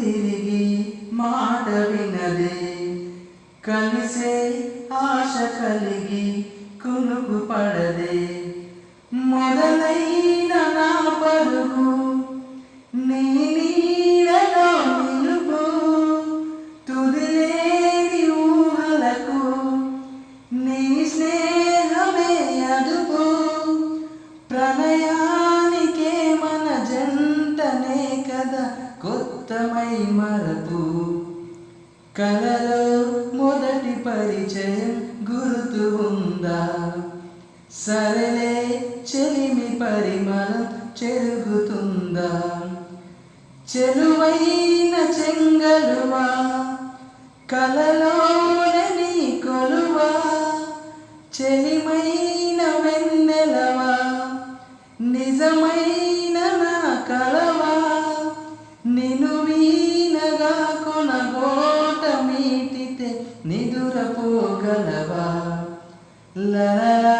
తిరిగి మాట వినదే కలిసే ఆశ కలిగి కునుకు పడదే మొదలైన నా పరుగు నీ నీడలో నిలుపు తుదిలేని ఊహలకు నీ స్నేహమే అదుపు ప్రణయానికే మన జంటనే కదా కొత్తమై మరపు కలలో మొదటి పరిచయం గుర్తు ఉందా సరేలే చెలిమి పరిమళం చెరుగుతుందా చెలువైన చెంగలువా కలలోనే నీ కొలువా చెలిమైన వెన్నెలవా నిజమైన నా కలవా నిను వీనగా కొనగోట మీటితే నిదురపోగలవా లా